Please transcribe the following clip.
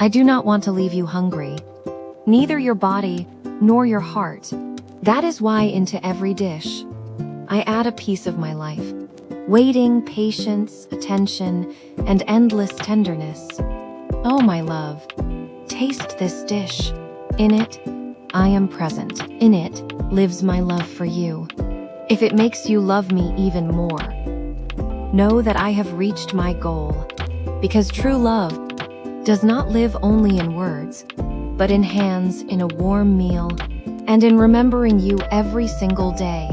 I do not want to leave you hungry, neither your body nor your heart. That is why into every dish, I add a piece of my life. Waiting, patience, attention, and endless tenderness. Oh, my love, taste this dish. In it, I am present. In it lives my love for you. If it makes you love me even more, know that I have reached my goal, because true love does not live only in words, but in hands, in a warm meal, and in remembering you every single day.